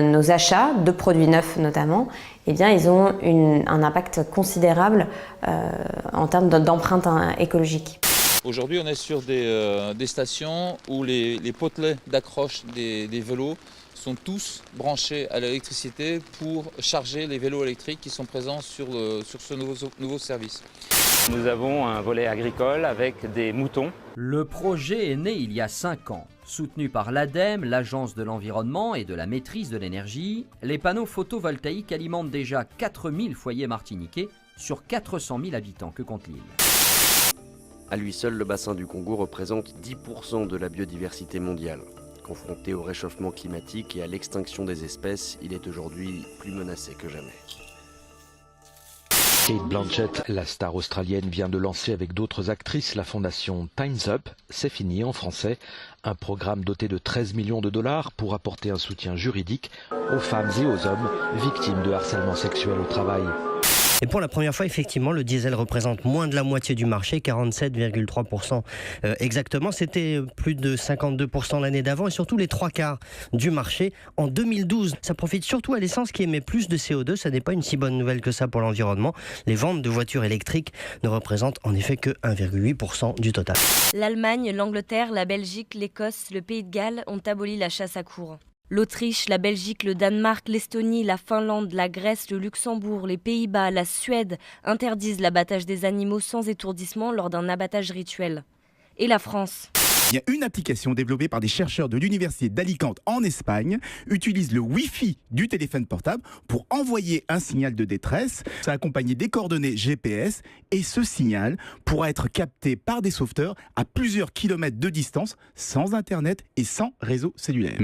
Nos achats de produits neufs notamment, eh bien, ils ont un impact considérable en termes d'empreinte écologique. Aujourd'hui, on est sur des stations où les potelets d'accroche des vélos sont tous branchés à l'électricité pour charger les vélos électriques qui sont présents sur ce nouveau service. Nous avons un volet agricole avec des moutons. Le projet est né il y a 5 ans. Soutenu par l'ADEME, l'Agence de l'environnement et de la maîtrise de l'énergie, les panneaux photovoltaïques alimentent déjà 4000 foyers martiniquais sur 400 000 habitants que compte l'île. À lui seul, le bassin du Congo représente 10% de la biodiversité mondiale. Confronté au réchauffement climatique et à l'extinction des espèces, il est aujourd'hui plus menacé que jamais. Cate Blanchett, la star australienne, vient de lancer avec d'autres actrices la fondation Time's Up, c'est fini en français, un programme doté de 13 millions de dollars pour apporter un soutien juridique aux femmes et aux hommes victimes de harcèlement sexuel au travail. Et pour la première fois, effectivement, le diesel représente moins de la moitié du marché, 47,3% exactement. C'était plus de 52% l'année d'avant et surtout les 3/4 du marché en 2012. Ça profite surtout à l'essence qui émet plus de CO2. Ça n'est pas une si bonne nouvelle que ça pour l'environnement. Les ventes de voitures électriques ne représentent en effet que 1,8% du total. L'Allemagne, l'Angleterre, la Belgique, l'Écosse, le Pays de Galles ont aboli la chasse à courre. L'Autriche, la Belgique, le Danemark, l'Estonie, la Finlande, la Grèce, le Luxembourg, les Pays-Bas, la Suède interdisent l'abattage des animaux sans étourdissement lors d'un abattage rituel. Et la France ? Il y a une application développée par des chercheurs de l'université d'Alicante en Espagne, utilise le Wi-Fi du téléphone portable pour envoyer un signal de détresse. Ça accompagné des coordonnées GPS et ce signal pourra être capté par des sauveteurs à plusieurs kilomètres de distance, sans internet et sans réseau cellulaire.